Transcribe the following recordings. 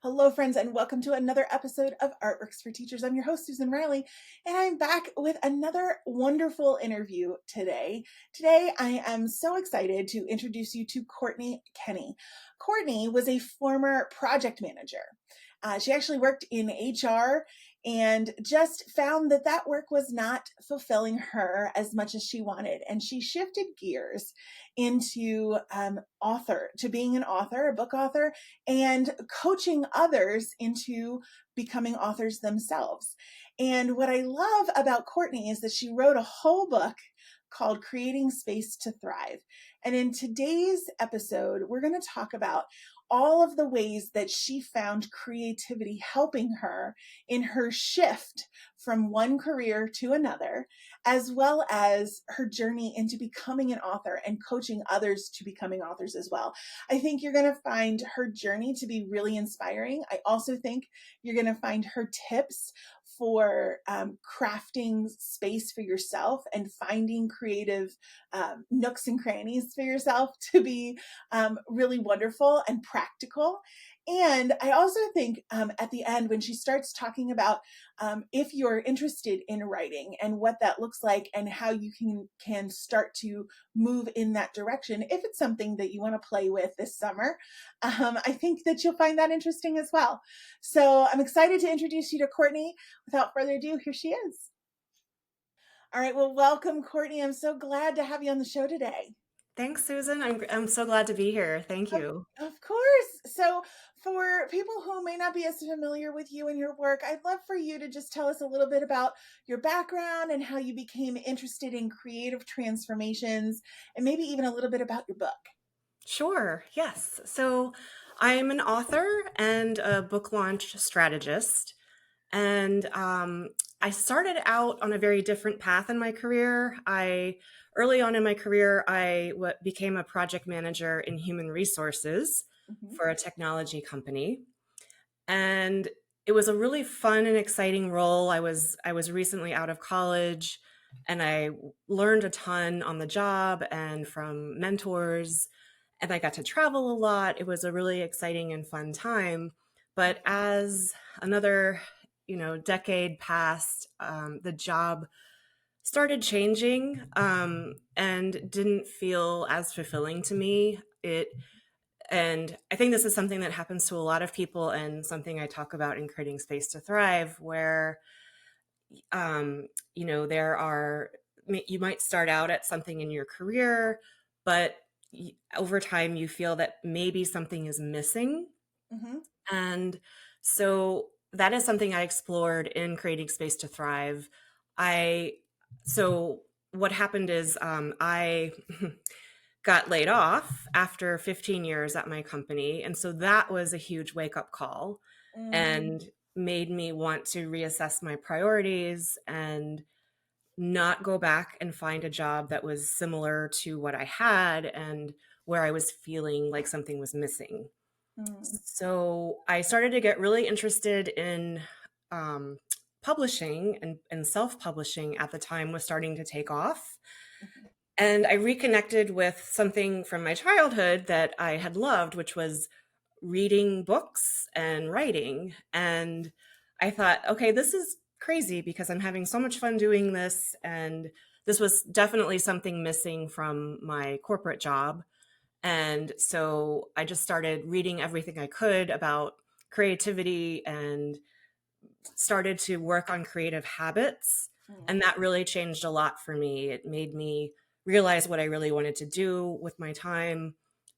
Hello, friends, and welcome to another episode of Artworks for Teachers. I'm your host, Susan Riley, and I'm back with another wonderful interview today. Today, I am so excited to introduce you to Courtney Kenney. Courtney was a former project manager. She actually worked in HR and just found that that work was not fulfilling her as much as she wanted. And she shifted gears into being an author, a book author, and coaching others into becoming authors themselves. And what I love about Courtney is that she wrote a whole book called Creating Space to Thrive. And in today's episode, we're going to talk about all of the ways that she found creativity helping her in her shift from one career to another, as well as her journey into becoming an author and coaching others to becoming authors as well. I think you're going to find her journey to be really inspiring. I also think you're going to find her tips for crafting space for yourself and finding creative nooks and crannies for yourself to be really wonderful and practical. And I also think at the end, when she starts talking about if you're interested in writing and what that looks like and how you can start to move in that direction, if it's something that you want to play with this summer, I think that you'll find that interesting as well. So I'm excited to introduce you to Courtney. Without further ado, here she is. All right, well, welcome, Courtney. I'm so glad to have you on the show today. Thanks, Susan. I'm so glad to be here. Thank Of, you. of course. So, for people who may not be as familiar with you and your work, I'd love for you to just tell us a little bit about your background and how you became interested in creative transformations, and maybe even a little bit about your book. Sure. Yes. So I'm an author and a book launch strategist. And I started out on a very different path in my career. Early on in my career, I became a project manager in human resources Mhm. for a technology company. And it was a really fun and exciting role. I was recently out of college and I learned a ton on the job and from mentors, and I got to travel a lot. It was a really exciting and fun time. But as another, decade passed, the job started changing and didn't feel as fulfilling to me. And I think this is something that happens to a lot of people and something I talk about in Creating Space to Thrive, where, um, there are, you might start out at something in your career, but over time you feel that maybe something is missing. Mhm. And so that is something I explored in Creating Space to Thrive. I, so what happened is I got laid off after 15 years at my company. And so that was a huge wake up call Mm. and made me want to reassess my priorities and not go back and find a job that was similar to what I had and where I was feeling like something was missing. Mm. So I started to get really interested in um, publishing, and self publishing at the time was starting to take off. Mhm. And I reconnected with something from my childhood that I had loved, which was reading books and writing. And I thought, okay, this is crazy because I'm having so much fun doing this. And this was definitely something missing from my corporate job. And so I just started reading everything I could about creativity and started to work on creative habits. Mm. And that really changed a lot for me. It made me realize what I really wanted to do with my time,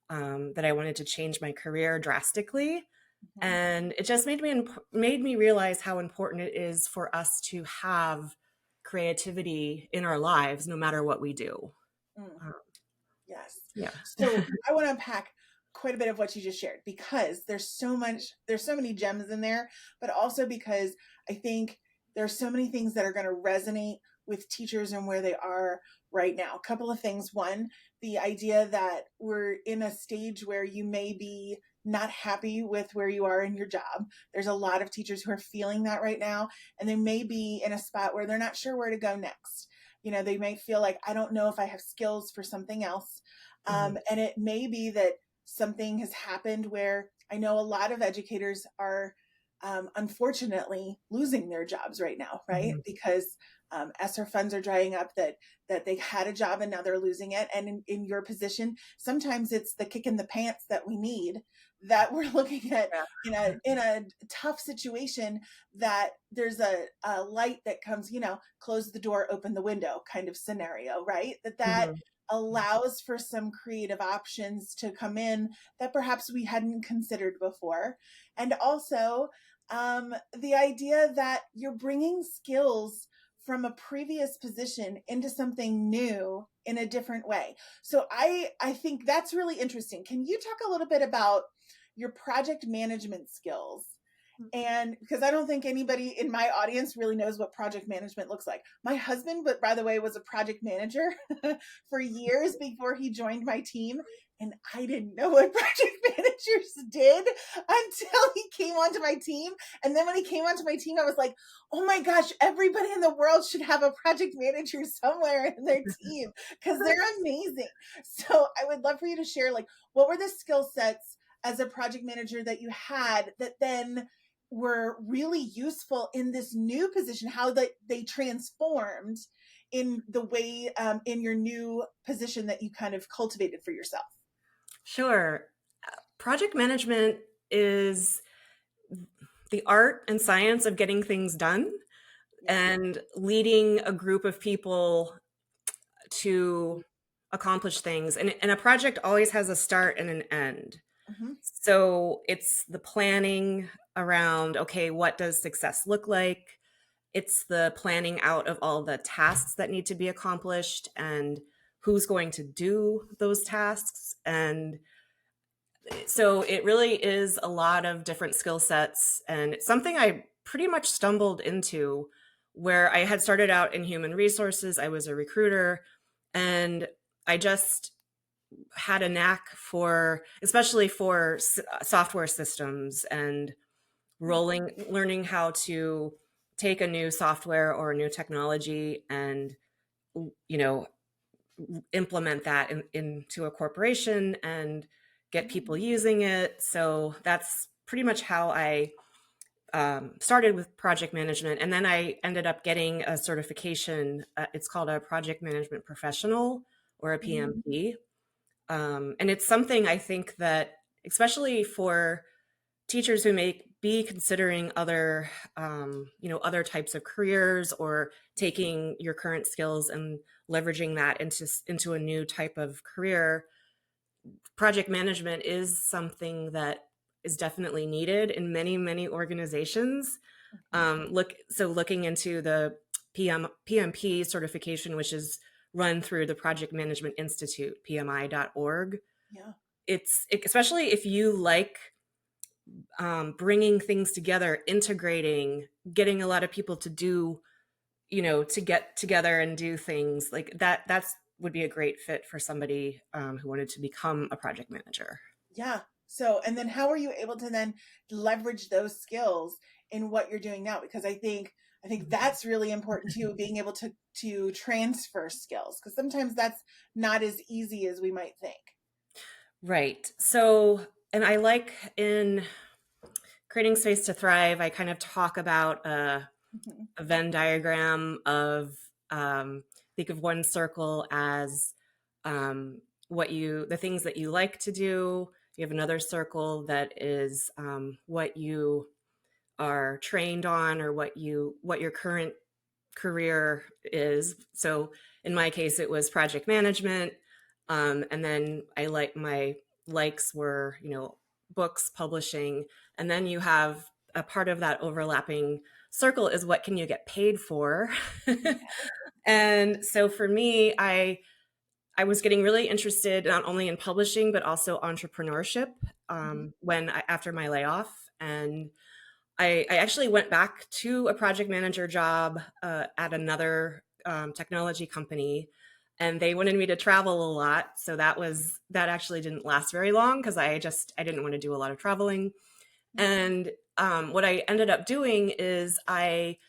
that I wanted to change my career drastically. Mhm. And it just made me realize how important it is for us to have creativity in our lives, no matter what we do. Mm. Um, Yes. yeah. So I want to unpack quite a bit of what you just shared because there's so many gems in there, but also because I think there's so many things that are going to resonate with teachers and where they are right now. A couple of things. One, the idea that we're in a stage where you may be not happy with where you are in your job. There's a lot of teachers who are feeling that right now, and they may be in a spot where they're not sure where to go next. They may feel like, I don't know if I have skills for something else. Mhm. And it may be that something has happened where I know a lot of educators are unfortunately losing their jobs right now, right? Mhm. Because ESSER funds are drying up, that they had a job and now they're losing it. And in your position, sometimes it's the kick in the pants that we need, that we're looking at Yeah. in a tough situation, that there's a light that comes, close the door, open the window kind of scenario, right? That Mhm. allows for some creative options to come in that perhaps we hadn't considered before. And also, the idea that you're bringing skills from a previous position into something new in a different way. So I think that's really interesting. Can you talk a little bit about your project management skills? And because I don't think anybody in my audience really knows what project management looks like. My husband, but by the way, was a project manager for years before he joined my team. And I didn't know what project managers did until he came onto my team. And then when he came onto my team, I was like, oh my gosh, everybody in the world should have a project manager somewhere in their team because they're amazing. So I would love for you to share, like, what were the skill sets as a project manager that you had that then were really useful in this new position, how they transformed in the way, in your new position that you kind of cultivated for yourself. Sure. Project management is the art and science of getting things done Yeah. and leading a group of people to accomplish things. And a project always has a start and an end. Hmm. So it's the planning around, okay, what does success look like? It's the planning out of all the tasks that need to be accomplished and who's going to do those tasks. And so it really is a lot of different skill sets. And it's something I pretty much stumbled into, where I had started out in human resources. I was a recruiter, and I just had a knack for, especially for software systems and learning how to take a new software or a new technology and, you know, implement that into a corporation and get people using it. So that's pretty much how I started with project management. And then I ended up getting a certification. It's called a project management professional, or a Hmm. PMP. And it's something I think that, especially for teachers who may be considering other, other types of careers, or taking your current skills and leveraging that into a new type of career, project management is something that is definitely needed in many organizations. Looking into the PMP certification, which is run through the Project Management Institute, PMI.org. Yeah. It's especially if you like bringing things together, integrating, getting a lot of people to do, to get together and do things like that. That's would be a great fit for somebody who wanted to become a project manager. Yeah. So, and then how are you able to then leverage those skills in what you're doing now? Because I think that's really important too, being able to transfer skills, because sometimes that's not as easy as we might think. Right. So, and I like in creating space to thrive, I kind of talk about Mhm. a Venn diagram of, think of one circle as um, the things that you like to do. You have another circle that is what you are trained on, or what your current career is. So in my case, it was project management. And then my likes were, books, publishing. And then you have a part of that overlapping circle is what can you get paid for? Okay. And so for me, I was getting really interested not only in publishing, but also entrepreneurship Mhm. after my layoff. And I actually went back to a project manager job at another technology company, and they wanted me to travel a lot. So that actually didn't last very long, because I didn't want to do a lot of traveling. And what I ended up doing is I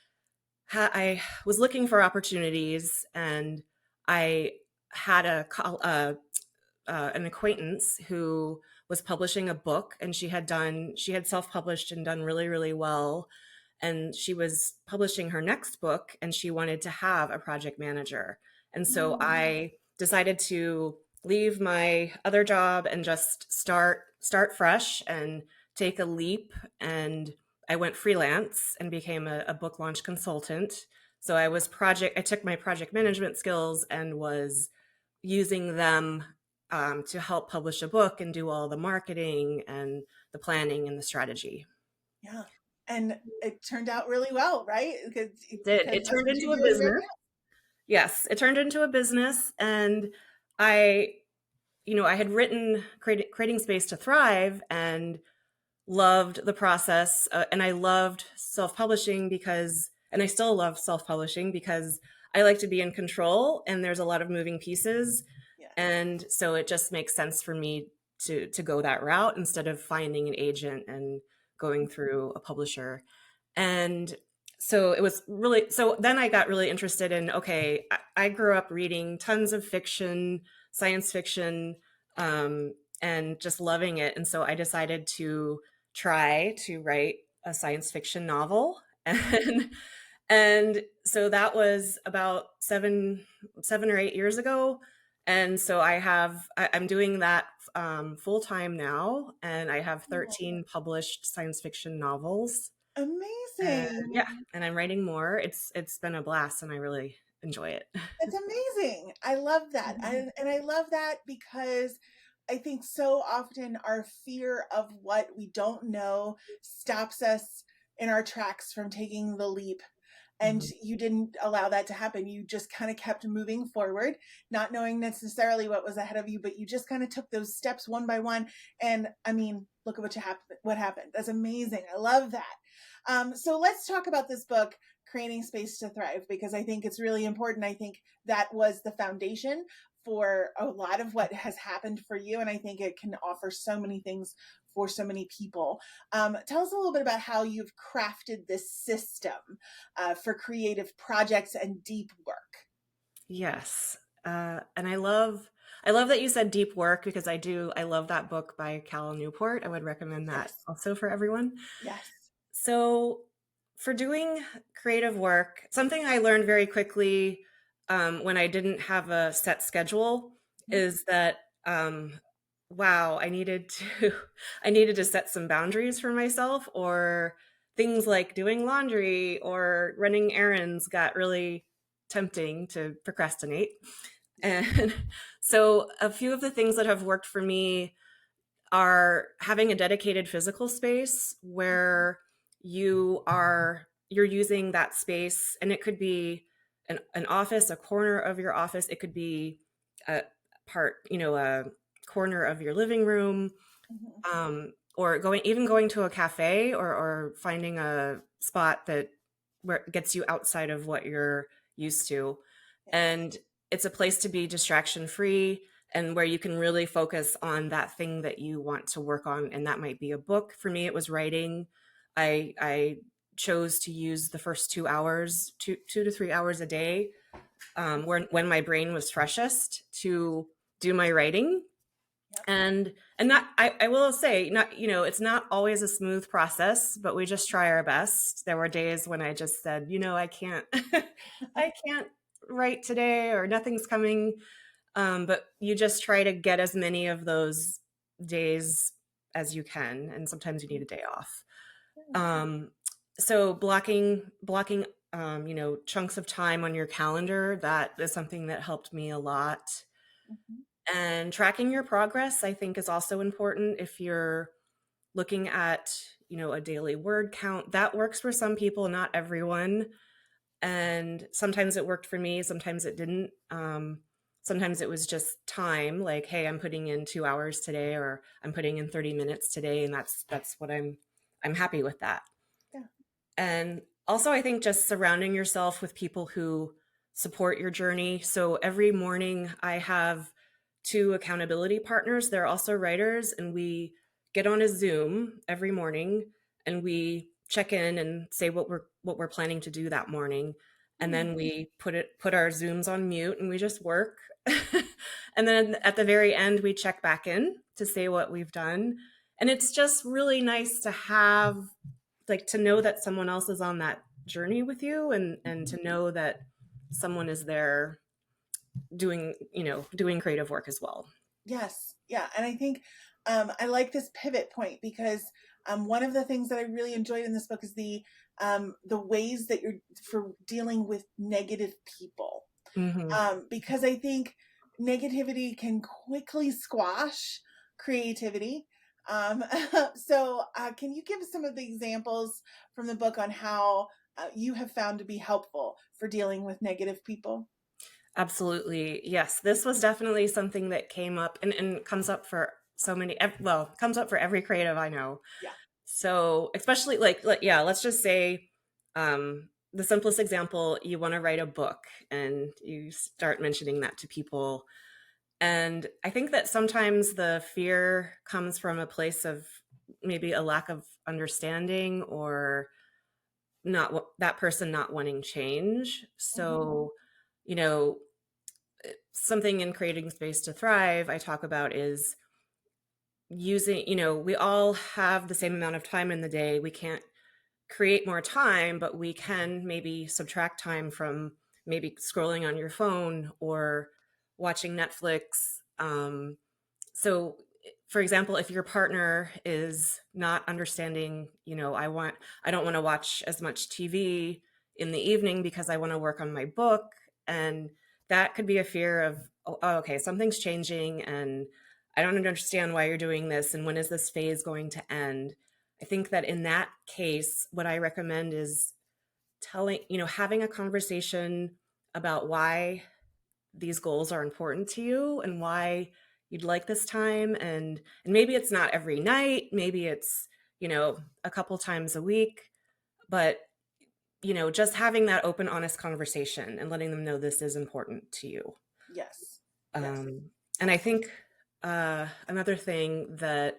was looking for opportunities, and I had an acquaintance who was publishing a book, and she had self-published and done really, really well. And she was publishing her next book, and she wanted to have a project manager. And so Mm. I decided to leave my other job and just start fresh and take a leap. And I went freelance and became a book launch consultant. So I took my project management skills and was using them to help publish a book and do all the marketing and the planning and the strategy. Yeah. And it turned out really well, right? It did. Because It that's turned what into you're a doing right business. Yes, it turned into a business, and I, I had written creating space to thrive, and loved the process, and I loved self-publishing and I still love self-publishing because I like to be in control, and there's a lot of moving pieces, now. and so it just makes sense for me to go that route instead of finding an agent and going through a publisher. And so it was really, so then I got really interested in, okay, I grew up reading tons of fiction, science fiction, and just loving it. And so I decided to try to write a science fiction novel. And so that was about 7 or 8 years ago. And so I'm doing that full time now, and I have Oh, 13 published science fiction novels. And amazing. yeah, and I'm writing more. It's been a blast, and I really enjoy it. It's amazing. I love that. And I love that because I think so often our fear of what we don't know stops us in our tracks from taking the leap. And Mhm. you didn't allow that to happen. You just kind of kept moving forward, not knowing necessarily what was ahead of you, but you just kind of took those steps one by one. And I mean, look at what happened. That's amazing. I love that. So let's talk about this book, Creating Space to Thrive, because I think it's really important. I think that was the foundation for a lot of what has happened for you. And I think it can offer so many things for so many people. Tell us a little bit about how you've crafted this system for creative projects and deep work. Yes. And I love that you said deep work because I love that book by Cal Newport. I would recommend that Yes. also for everyone. Yes. So, for doing creative work, something I learned very quickly when I didn't have a set schedule Mhm. is that wow, I needed to set some boundaries for myself, or things like doing laundry or running errands got really tempting to procrastinate. Yeah. And so, a few of the things that have worked for me are having a dedicated physical space where you're using that space, and it could be an office, a corner of your office, it could be a a corner of your living room, Mhm. or going to a cafe, or finding a spot that where it gets you outside of what you're used to. Yes. And it's a place to be distraction free, and where you can really focus on that thing that you want to work on. And that might be a book. For me, it was writing. I chose to use the first 2 hours, 2 to 3 hours a day, when my brain was freshest, to do my writing. Yep. And that, I will say, not, it's not always a smooth process, but we just try our best. There were days when I just said, I can't I can't write today, or nothing's coming. But you just try to get as many of those days as you can, and sometimes you need a day off. Yeah. um, so blocking chunks of time on your calendar, that is something that helped me a lot. Mhm. And tracking your progress, I think, is also important. If you're looking at, a daily word count, that works for some people, not everyone. And sometimes it worked for me, sometimes it didn't. Sometimes it was just time, like, hey, I'm putting in 2 hours today, or I'm putting in 30 minutes today, and that's what I'm happy with that. Yeah. And also, I think just surrounding yourself with people who support your journey. So every morning, I have two accountability partners. They're also writers, and we get on a Zoom every morning, and we check in and say what we're planning to do that morning. and Hmm. then we put our Zooms on mute and we just work. And then at the very end, we check back in to say what we've done. And it's just really nice to have, like, to know that someone else is on that journey with you, and to know that someone is there doing, doing creative work as well. Yes. Yeah. And I think I like this pivot point because one of the things that I really enjoyed in this book is the ways that you're for dealing with negative people. Hmm. Because I think negativity can quickly squash creativity. Um, so, can you give us some of the examples from the book on how you have found to be helpful for dealing with negative people? Absolutely. Yes. This was definitely something that came up and comes up for so many, well, comes up for every creative I know. Yeah. So, especially like yeah, let's just say the simplest example, you want to write a book and you start mentioning that to people. And I think that sometimes the fear comes from a place of maybe a lack of understanding, or that person not wanting change. Hmm. So, you know, something in creating space to thrive I talk about is using, we all have the same amount of time in the day. We can't create more time, but we can maybe subtract time from maybe scrolling on your phone or watching Netflix. So, for example, if your partner is not understanding, I don't want to watch as much TV in the evening because I want to work on my book. And that could be a fear of, oh, okay, something's changing and I don't understand why you're doing this. And when is this phase going to end? I think that in that case, what I recommend is having a conversation about why these goals are important to you and why you'd like this time. And maybe it's not every night, maybe it's, a couple times a week, but just having that open, honest conversation and letting them know this is important to you. Yes. Yes. um, and I Absolutely. think another thing that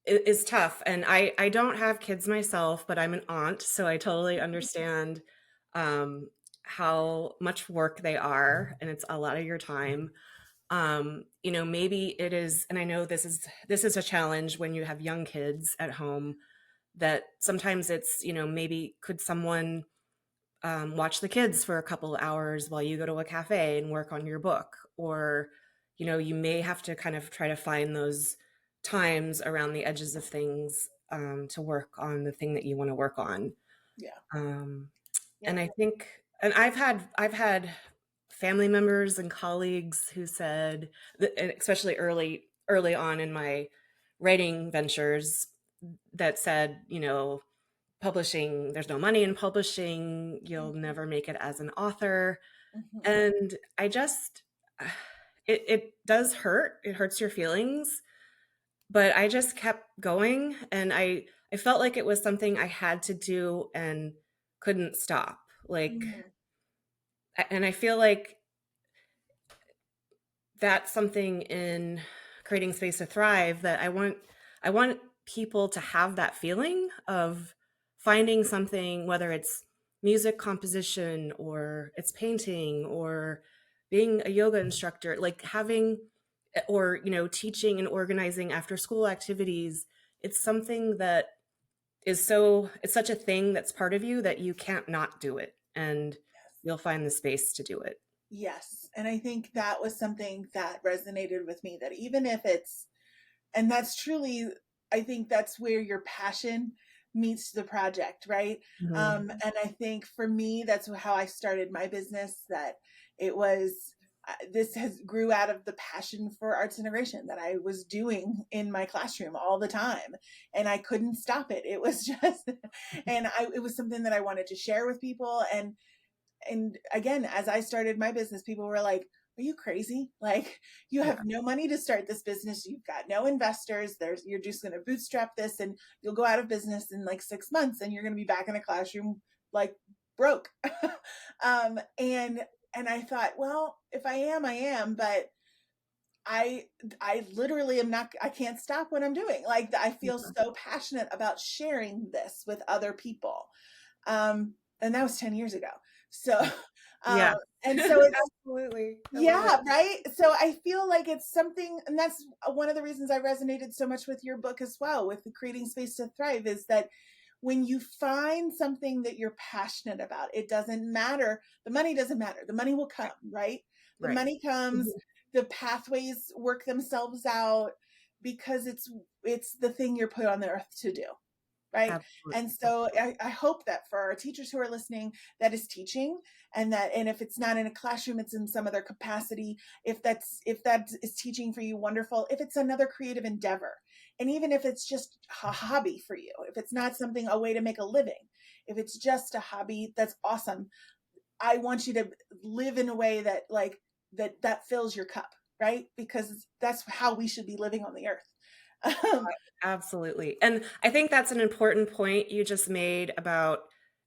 is tough, and I don't have kids myself, but I'm an aunt, so I totally understand um, how much work they are, and it's a lot of your time. Maybe it is, and I know this is a challenge when you have young kids at home, that sometimes it's, maybe could someone watch the kids for a couple hours while you go to a cafe and work on your book, or you may have to kind of try to find those times around the edges of things, to work on the thing that you want to work on. Yeah. um, Yeah. and I think, and I've had family members and colleagues who said and especially early on in my writing ventures, that said, publishing, there's no money in publishing, you'll Hmm. never make it as an author. Hmm. And I just it does hurt, it hurts your feelings, but I just kept going, and I felt like it was something I had to do and couldn't stop. Like, Hmm. and I feel like that's something in creating space to thrive that I want people to have that feeling of finding something, whether it's music composition or it's painting or being a yoga instructor, like having, or teaching and organizing after school activities. It's something that it's such a thing that's part of you that you can't not do it, and you'll find the space to do it. Yes. And I think that was something that resonated with me, that even if it's, and that's truly, I think that's where your passion meets the project, right? Mhm. And I think for me, that's how I started my business, that it was, this has grew out of the passion for arts integration that I was doing in my classroom all the time, and I couldn't stop it. It was just, it was something that I wanted to share with people. And again, as I started my business, people were like, are you crazy? Like, you Yeah. have no money to start this business, you've got no investors, you're just going to bootstrap this and you'll go out of business in like 6 months and you're going to be back in a classroom like broke. And I thought, well, if I am, I am, but I I literally am not, I can't stop what I'm doing. Like, I feel so passionate about sharing this with other people. And that was 10 years ago. So, Yeah. um, and so it's, Absolutely. I love it. yeah, right. So I feel like it's something, and that's one of the reasons I resonated so much with your book as well, with the Creating Space to Thrive, is that when you find something that you're passionate about, it doesn't matter. The money doesn't matter. The money will come, right? The Right. money comes, Mhm. the pathways work themselves out because it's the thing you're put on the earth to do, right? Absolutely. And so I hope that for our teachers who are listening, that is teaching, and if it's not in a classroom, it's in some other capacity. If that is teaching for you, wonderful. If it's another creative endeavor, and even if it's just a hobby for you, if it's not something, a way to make a living, if it's just a hobby, that's awesome. I want you to live in a way that that fills your cup, right? Because that's how we should be living on the earth. um, Absolutely. And I think that's an important point you just made about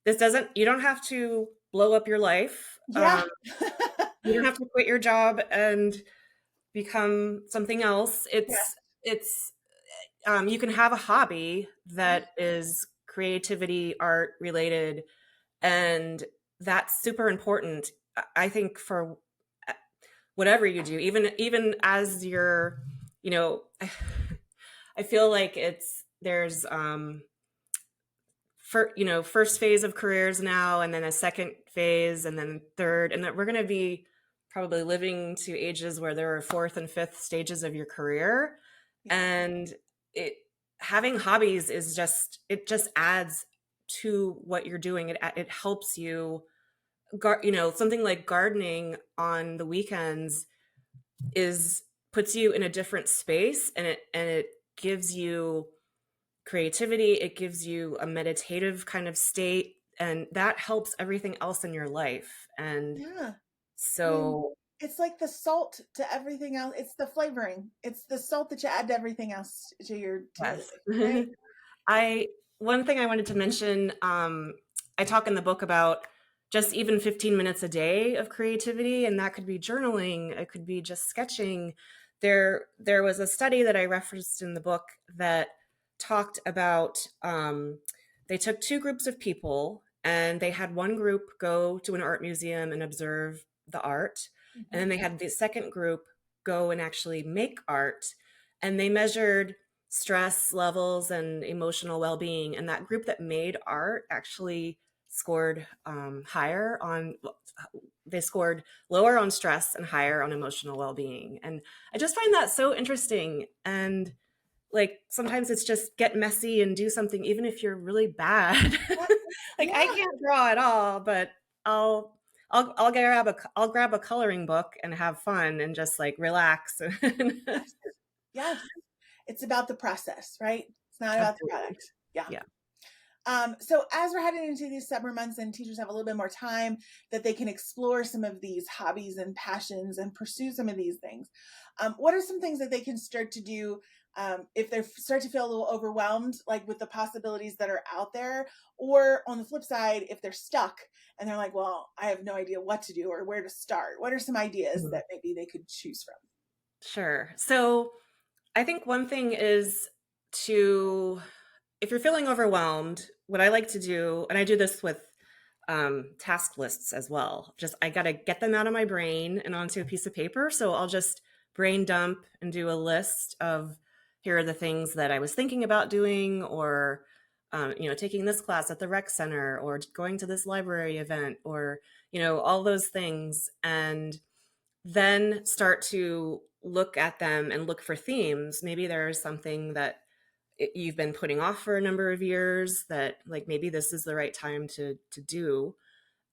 you don't have to blow up your life. yeah. You don't have to quit your job and become something else. Yeah. It's, you can have a hobby Yeah. that is creativity, art related, and that's super important. I think for uh, whatever you do, even as you're, you know, I feel like there's for first phase of careers now, and then a second phase, and then third, and that we're going to be probably living to ages where there are fourth and fifth stages of your career. Yeah. And it having hobbies is just adds to what you're doing. It helps you. Something like gardening on the weekends is puts you in a different space, and it gives you creativity. It gives you a meditative kind of state, and that helps everything else in your life. And Yeah. I mean, so, it's like the salt to everything else. It's the flavoring. It's the salt that you add to everything else to your life, yes. right? I One thing I wanted to mention, I talk in the book about just even 15 minutes a day of creativity, and that could be journaling, it could be just sketching. There was a study that I referenced in the book that talked about, they took two groups of people, and they had one group go to an art museum and observe the art, and Mhm. then they had the second group go and actually make art, and they measured stress levels and emotional well-being, and that group that made art actually scored higher on they scored lower on stress and higher on emotional well-being. And I just find that so interesting. And like sometimes it's just get messy and do something even if you're really bad. Yeah. Like I Yeah. can't draw at all, but I'll grab a coloring book and have fun and just like relax. Yes. Yes. It's about the process, right? It's not about the Absolutely. product. Yeah. Yeah. So as we're heading into these summer months and teachers have a little bit more time that they can explore some of these hobbies and passions and pursue some of these things, what are some things that they can start to do if they start to feel a little overwhelmed, like with the possibilities that are out there? Or on the flip side, if they're stuck and they're like, well, I have no idea what to do or where to start, what are some ideas Mhm. that maybe they could choose from? Sure. So I think one thing is to, if you're feeling overwhelmed, what I like to do, and I do this with task lists as well, just I got to get them out of my brain and onto a piece of paper. So I'll just brain dump and do a list of here are the things that I was thinking about doing, or, taking this class at the rec center, or going to this library event, or, all those things. And then start to look at them and look for themes. Maybe there's something that you've been putting off for a number of years that like maybe this is the right time to do,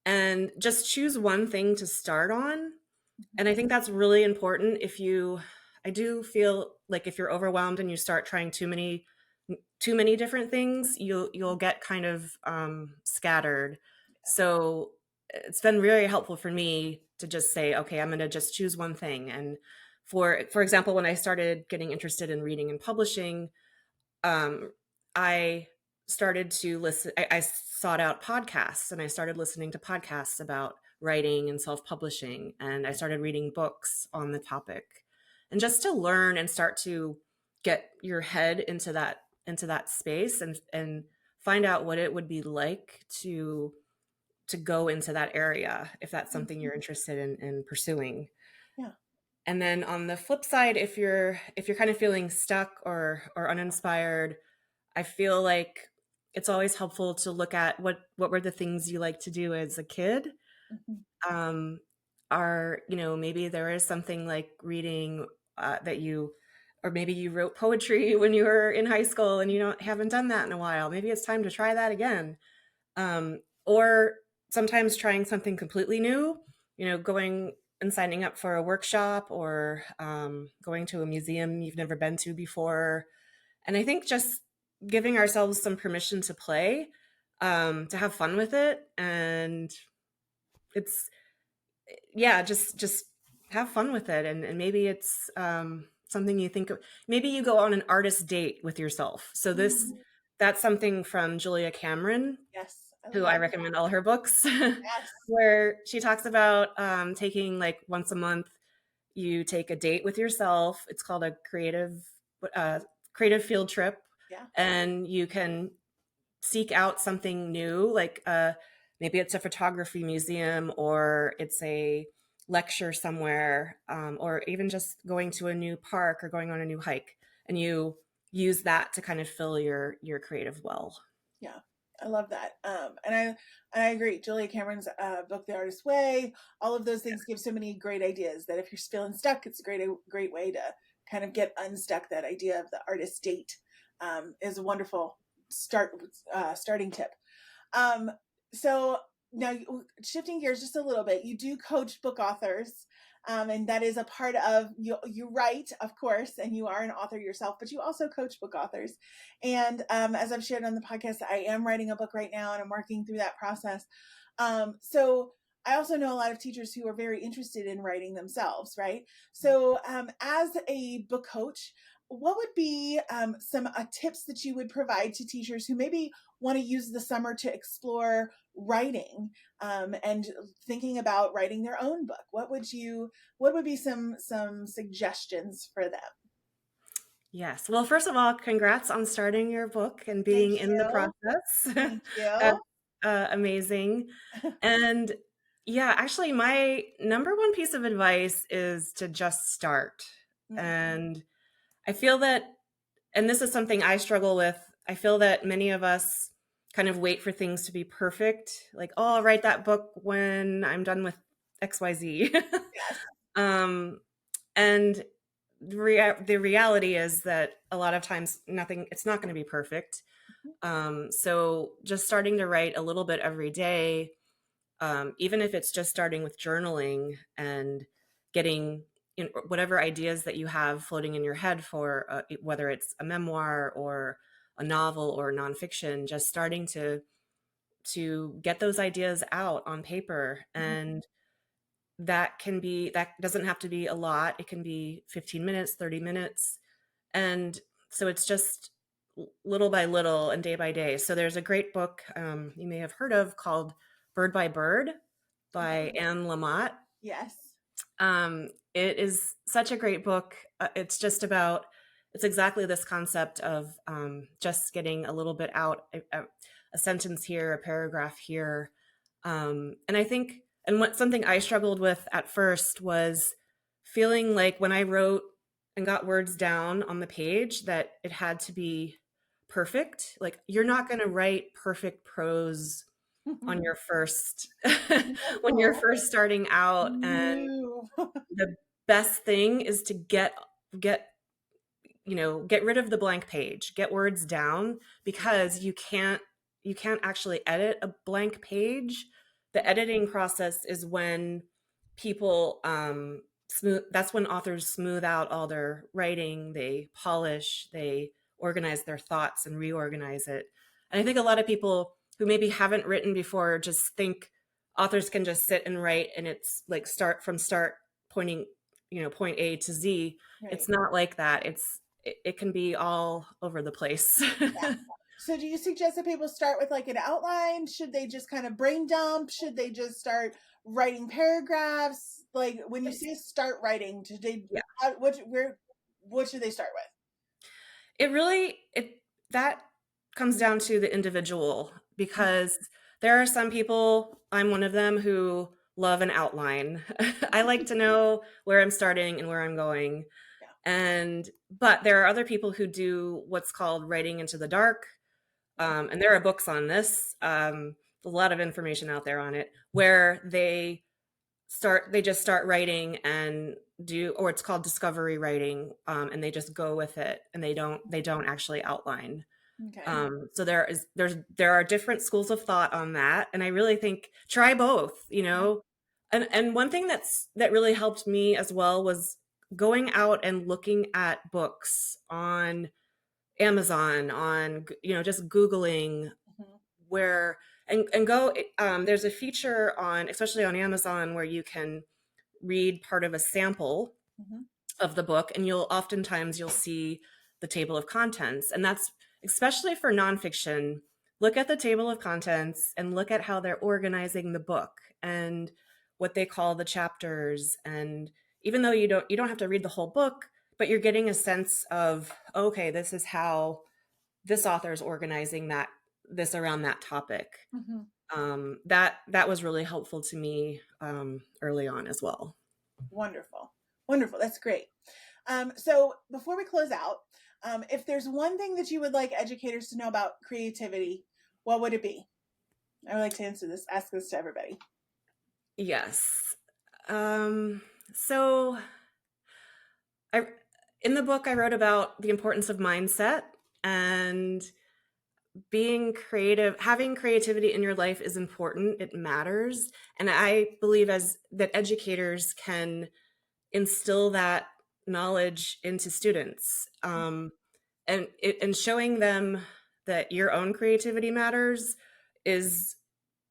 and just choose one thing to start on. And I think that's really important. I do feel like if you're overwhelmed and you start trying too many different things, you'll get kind of scattered. So it's been very helpful for me to just say, okay, I'm going to just choose one thing. And for example, when I started getting interested in reading and publishing, um, I started to listen. I sought out podcasts, and I started listening to podcasts about writing and self-publishing, and I started reading books on the topic, and just to learn and start to get your head into that space, and find out what it would be like to to go into that area if that's Mm, something you're interested in pursuing. yeah. And then on the flip side, if you're kind of feeling stuck or uninspired, I feel like it's always helpful to look at what were the things you like to do as a kid. Mhm, Um, are maybe there is something like reading that you, or maybe you wrote poetry when you were in high school and you haven't done that in a while. Maybe it's time to try that again. Or sometimes trying something completely new, going and signing up for a workshop or going to a museum you've never been to before. And I think just giving ourselves some permission to play, to have fun with it. And it's, yeah, just have fun with it. And maybe it's something you think of. Maybe you go on an artist date with yourself. So mhm. that's something from Julia Cameron, Yes, I who I love that. recommend all her books, Yes. where she talks about taking like once a month, you take a date with yourself. It's called a uh, creative field trip, Yeah. and you can seek out something new, like maybe it's a photography museum or it's a lecture somewhere, or even just going to a new park or going on a new hike, and you use that to kind of fill your creative well. Yeah, I love that. And I agree. Julia Cameron's book, The Artist's Way, all of those things give so many great ideas that if you're feeling stuck, it's a great way to kind of get unstuck. That idea of the artist date is a wonderful starting tip. Um, so now shifting gears just a little bit, you do coach book authors. And that is a part of you. You write, of course, and you are an author yourself, but you also coach book authors. And as I've shared on the podcast, I am writing a book right now, and I'm working through that process. So I also know a lot of teachers who are very interested in writing themselves, right? So as a book coach, what would be some tips that you would provide to teachers who maybe want to use the summer to explore writing and thinking about writing their own book? What would be some suggestions for them? Yes. Well, first of all, congrats on starting your book and Thank being in the you. process. Thank That's you. amazing. And yeah, actually, my number one piece of advice is to just start. Mhm. And I feel that, and this is something I struggle with, I feel that many of us kind of wait for things to be perfect. Like, oh, I'll write that book when I'm done with XYZ. Yes. um, and the reality is that a lot of times it's not going to be perfect. So just starting to write a little bit every day, even if it's just starting with journaling and getting whatever ideas that you have floating in your head for whether it's a memoir or a novel or nonfiction, just starting to get those ideas out on paper. Mhm. And that doesn't have to be a lot. It can be 15 minutes, 30 minutes. And so it's just little by little and day by day. So there's a great book you may have heard of called Bird by Bird by Okay. Anne Lamott. Yes. It is such a great book. It's exactly this concept of just getting a little bit out, a sentence here, a paragraph here. And I think, and what something I struggled with at first was feeling like when I wrote and got words down on the page that it had to be perfect. Like, you're not going to write perfect prose on your first when you're No. first starting out. And No. the best thing is to get get rid of the blank page, get words down, because you can't actually edit a blank page. The editing process is when people smooth that's when authors smooth out all their writing, they polish, they organize their thoughts and reorganize it. And I think a lot of people who maybe haven't written before just think authors can just sit and write and it's like start pointing, point A to Z. Right. It's not like that. It can be all over the place. Yeah. So do you suggest that people start with like an outline? Should they just kind of brain dump? Should they just start writing paragraphs? Like when you say start writing, should they Yeah. what should they start with? It really it that comes down to the individual, because There are some people, I'm one of them, who love an outline. I like to know where I'm starting and where I'm going. Yeah. But there are other people who do what's called writing into the dark. And there are books on this, a lot of information out there on it, where they just start writing and or it's called discovery writing, and they just go with it, and they don't actually outline. Okay. So there are different schools of thought on that, and I really think try both, you Yeah. know. And one thing that really helped me as well was going out and looking at books on Amazon, just Googling Mhm. where and go. There's a feature on, especially on Amazon, where you can read part of a sample Mhm. of the book, and you'll see the table of contents. And that's especially for nonfiction. Look at the table of contents and look at how they're organizing the book and what they call the chapters. And even though you don't have to read the whole book, but you're getting a sense of, okay, this is how this author is organizing this around that topic. Mhm. That was really helpful to me early on as well. Wonderful. Wonderful. That's great. So before we close out, if there's one thing that you would like educators to know about creativity, what would it be? I would like to ask this to everybody. Yes. So I in the book I wrote about the importance of mindset and being creative. Having creativity in your life is important. It matters. And I believe as that educators can instill that knowledge into students. And showing them that your own creativity matters is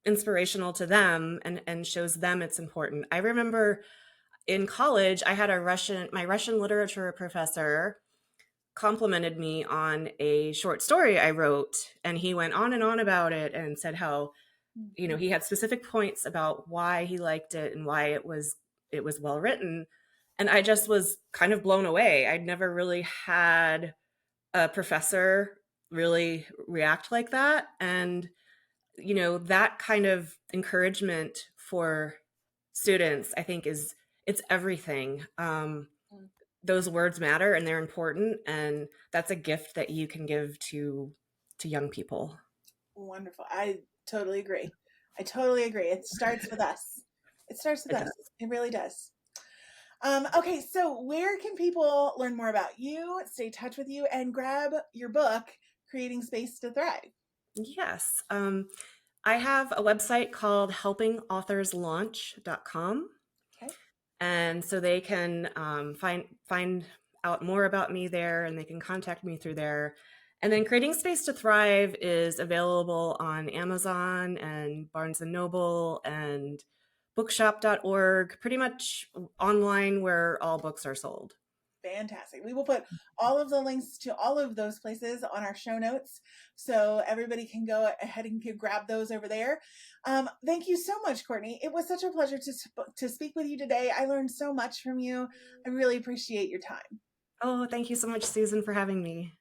inspirational to them, and shows them it's important. I remember in college, I had my Russian literature professor complimented me on a short story I wrote, and he went on and on about it and said how, Mhm. he had specific points about why he liked it and why it was well written. And I just was kind of blown away. I'd never really had a professor really react like that. And that kind of encouragement for students, I think, it's everything. Those words matter, and they're important, and that's a gift that you can give to young people. Wonderful. I totally agree. I totally agree. It starts with us. It starts with It us. does. It really does. Okay, so where can people learn more about you, stay in touch with you, and grab your book, Creating Space to Thrive? Yes. I have a website called helpingauthorslaunch.com. Okay. And so they can find out more about me there, and they can contact me through there. And then Creating Space to Thrive is available on Amazon and Barnes and Noble and bookshop.org, pretty much online where all books are sold. Fantastic. We will put all of the links to all of those places on our show notes so everybody can go ahead and grab those over there. Thank you so much, Courtney. It was such a pleasure to speak with you today. I learned so much from you. I really appreciate your time. Oh, thank you so much, Susan, for having me.